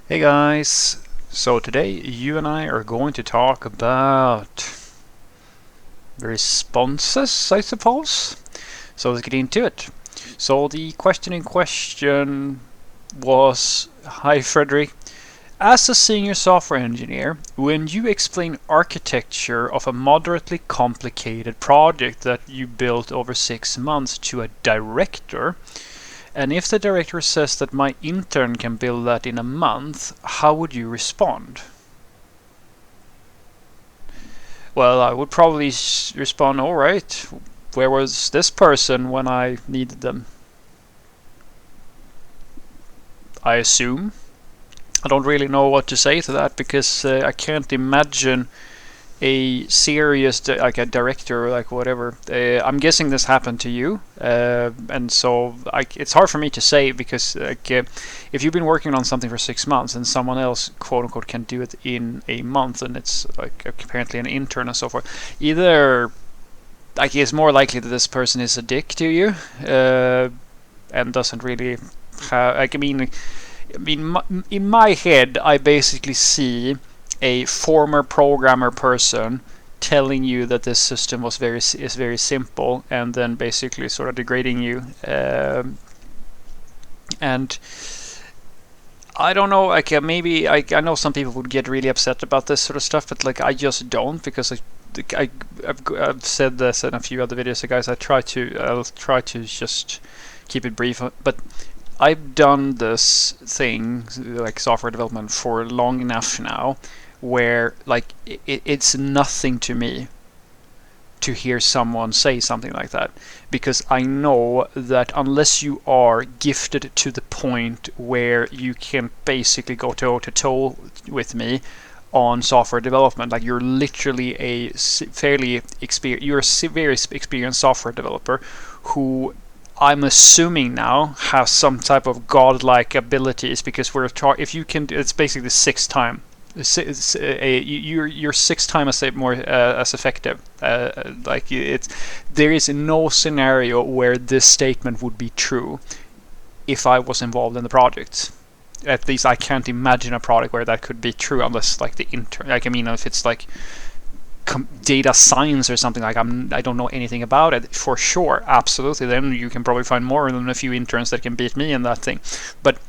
Hey guys, so today you and I are going to talk about responses, I suppose. So let's get into it. So the question in question was, hi Frederick, as a senior software engineer, when you explain architecture of a moderately complicated project that you built over 6 months to a director, and if the director says that my intern can build that in a month, how would you respond? Well, I would probably respond, alright, where was this person when I needed them? I assume. I don't really know what to say to that because I can't imagine a serious like a director, like whatever. I'm guessing this happened to you, and so it's hard for me to say because if you've been working on something for 6 months and someone else quote unquote can do it in a month, and it's like apparently an intern and so forth, either like it's more likely that this person is a dick to you and doesn't really have like in my head I basically see a former programmer person telling you that this system is very simple, and then basically sort of degrading you. And I don't know, like maybe I know some people would get really upset about this sort of stuff, but like I just don't because I've said this in a few other videos, so guys. I'll try to just keep it brief, but I've done this thing like software development for long enough now where like it's nothing to me to hear someone say something like that, because I know that unless you are gifted to the point where you can basically go toe to toe with me on software development, like you're literally a very experienced software developer who I'm assuming now has some type of godlike abilities, because if you can, it's basically the sixth time. You're 6 times as effective. There is no scenario where this statement would be true if I was involved in the project. At least I can't imagine a product where that could be true unless like the intern. Like I mean, if it's like data science or something, like I don't know anything about it for sure. Absolutely, then you can probably find more than a few interns that can beat me in that thing. But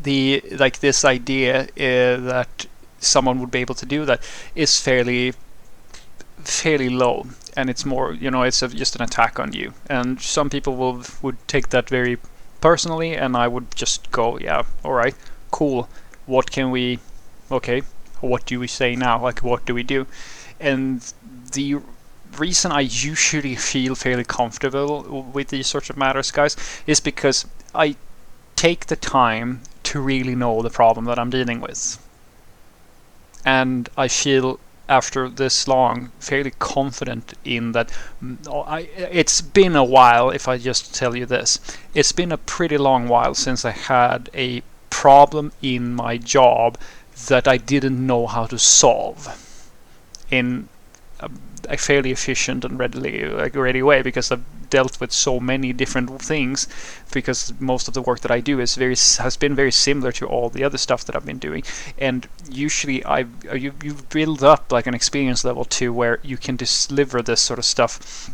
this idea that someone would be able to do that is fairly low, and it's more, it's just an attack on you. And some people would take that very personally, and I would just go, yeah, all right, cool. Okay, what do we say now? Like, what do we do? And the reason I usually feel fairly comfortable with these sorts of matters, guys, is because I take the time to really know the problem that I'm dealing with. And I feel after this long fairly confident in that. It's been a while, if I just tell you this. It's been a pretty long while since I had a problem in my job that I didn't know how to solve in a fairly efficient and ready way, because I've dealt with so many different things, because most of the work that I do has been very similar to all the other stuff that I've been doing. And usually you build up like an experience level to where you can deliver this sort of stuff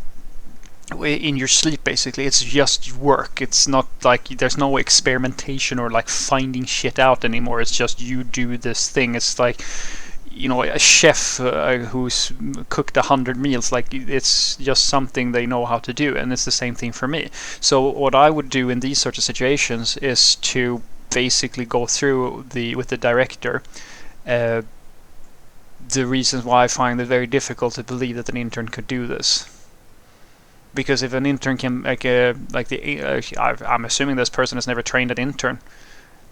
in your sleep. Basically, it's just work. It's not like there's no experimentation or like finding shit out anymore. It's just you do this thing. It's like a chef who's cooked 100 meals. Like, it's just something they know how to do, and it's the same thing for me. So what I would do in these sorts of situations is to basically go through with the director the reasons why I find it very difficult to believe that an intern could do this. Because if an intern can, I'm assuming this person has never trained an intern.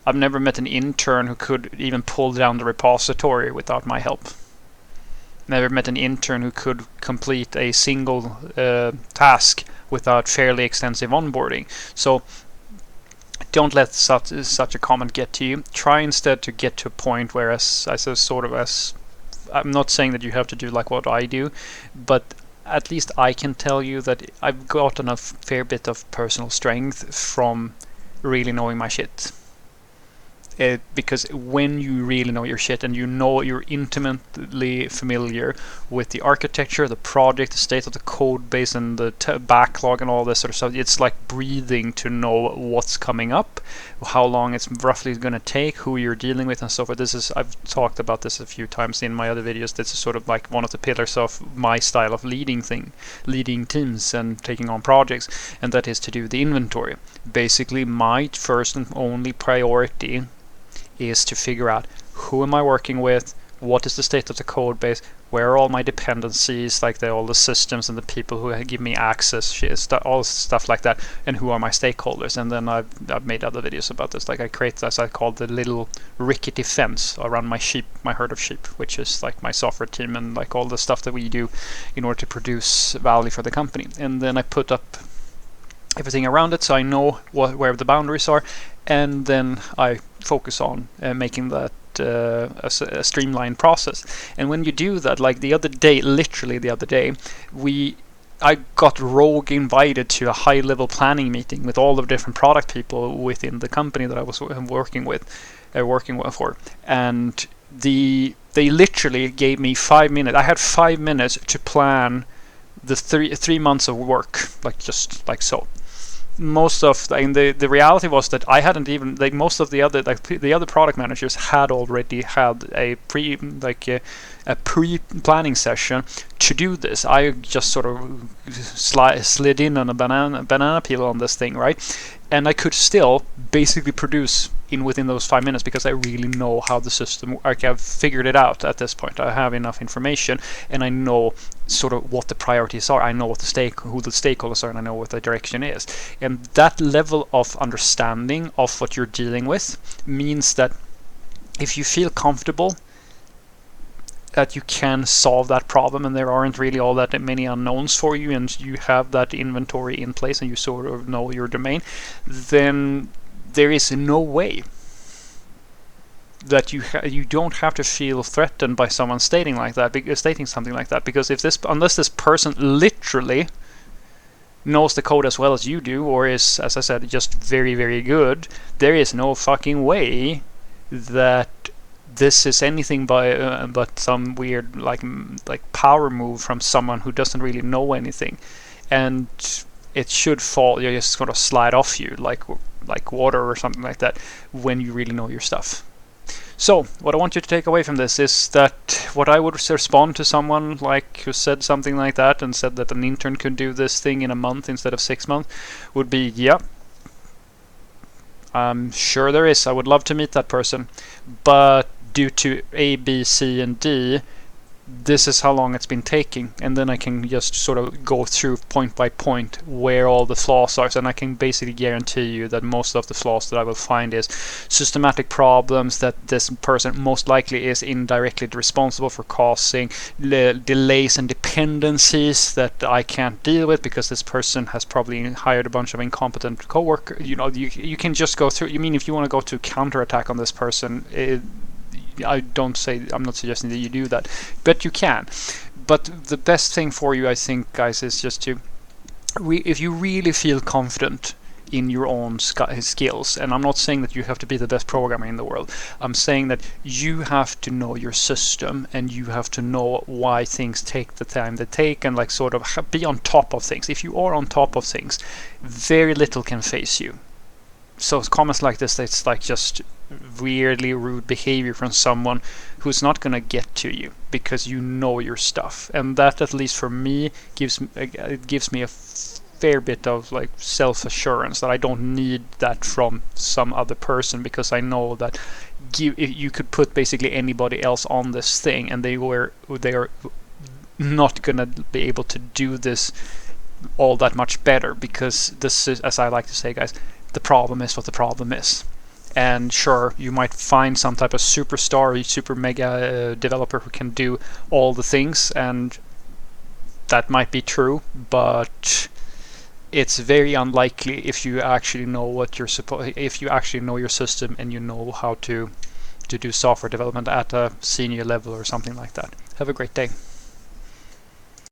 I've never met an intern who could even pull down the repository without my help. Never met an intern who could complete a single task without fairly extensive onboarding. So don't let such a comment get to you. Try instead to get to a point where, I'm not saying that you have to do like what I do, but at least I can tell you that I've gotten a fair bit of personal strength from really knowing my shit. Because when you really know your shit and you know you're intimately familiar with the architecture, the project, the state of the code base, and the backlog and all this sort of stuff, it's like breathing to know what's coming up, how long it's roughly going to take, who you're dealing with, and so forth. I've talked about this a few times in my other videos. This is sort of like one of the pillars of my style of leading teams and taking on projects, and that is to do the inventory. Basically, my first and only priority is to figure out who am I working with, what is the state of the code base, where are all my dependencies, like all the systems and the people who give me access, all stuff like that, and who are my stakeholders. And then I've made other videos about this. Like I create, as I call, the little rickety fence around my herd of sheep, which is like my software team and like all the stuff that we do in order to produce value for the company. And then I put up everything around it so I know where the boundaries are, and then I focus on making that a streamlined process. And when you do that, like literally the other day, I got rogue invited to a high-level planning meeting with all the different product people within the company that I was working for, and they literally gave me 5 minutes. I had 5 minutes to plan the 3 months of work, just like so. Most of the reality was that I hadn't even, like, most of the other product managers had already had a pre-planning session to do this. I just sort of slid in on a banana peel on this thing, right? And I could still basically produce within those 5 minutes because I really know how the system. I've figured it out at this point. I have enough information, and I know sort of what the priorities are. I know what who the stakeholders are, and I know what the direction is. And that level of understanding of what you're dealing with means that if you feel comfortable that you can solve that problem and there aren't really all that many unknowns for you, and you have that inventory in place and you sort of know your domain, then there is no way that you don't have to feel threatened by someone stating something like that, because unless this person literally knows the code as well as you do, or is, as I said, just very, very good, there is no fucking way that this is anything but some weird like power move from someone who doesn't really know anything, and it should fall. You just sort of slide off you like water or something like that when you really know your stuff. So what I want you to take away from this is that what I would respond to someone who said something like that and said that an intern could do this thing in a month instead of 6 months would be, yeah, I'm sure there is. I would love to meet that person, but due to A, B, C, and D, this is how long it's been taking. And then I can just sort of go through point by point where all the flaws are. And I can basically guarantee you that most of the flaws that I will find is systematic problems that this person most likely is indirectly responsible for causing, delays and dependencies that I can't deal with because this person has probably hired a bunch of incompetent coworkers. You can just go through. If you want to go to counterattack on this person, I'm not suggesting that you do that, but you can. But the best thing for you, I think, guys, is just to, if you really feel confident in your own skills, and I'm not saying that you have to be the best programmer in the world, I'm saying that you have to know your system and you have to know why things take the time they take, and sort of be on top of things. If you are on top of things, very little can phase you. So comments like this, it's just weirdly rude behavior from someone who's not going to get to you because you know your stuff, and that, at least for me, gives me a fair bit of self-assurance that I don't need that from some other person, because I know that you could put basically anybody else on this thing and they are not going to be able to do this all that much better, because this is, as I like to say, guys, the problem is what the problem is. And sure, you might find some type of superstar, super mega developer who can do all the things, and that might be true, but it's very unlikely if you actually know if you actually know your system and you know how to do software development at a senior level or something like that. Have a great day.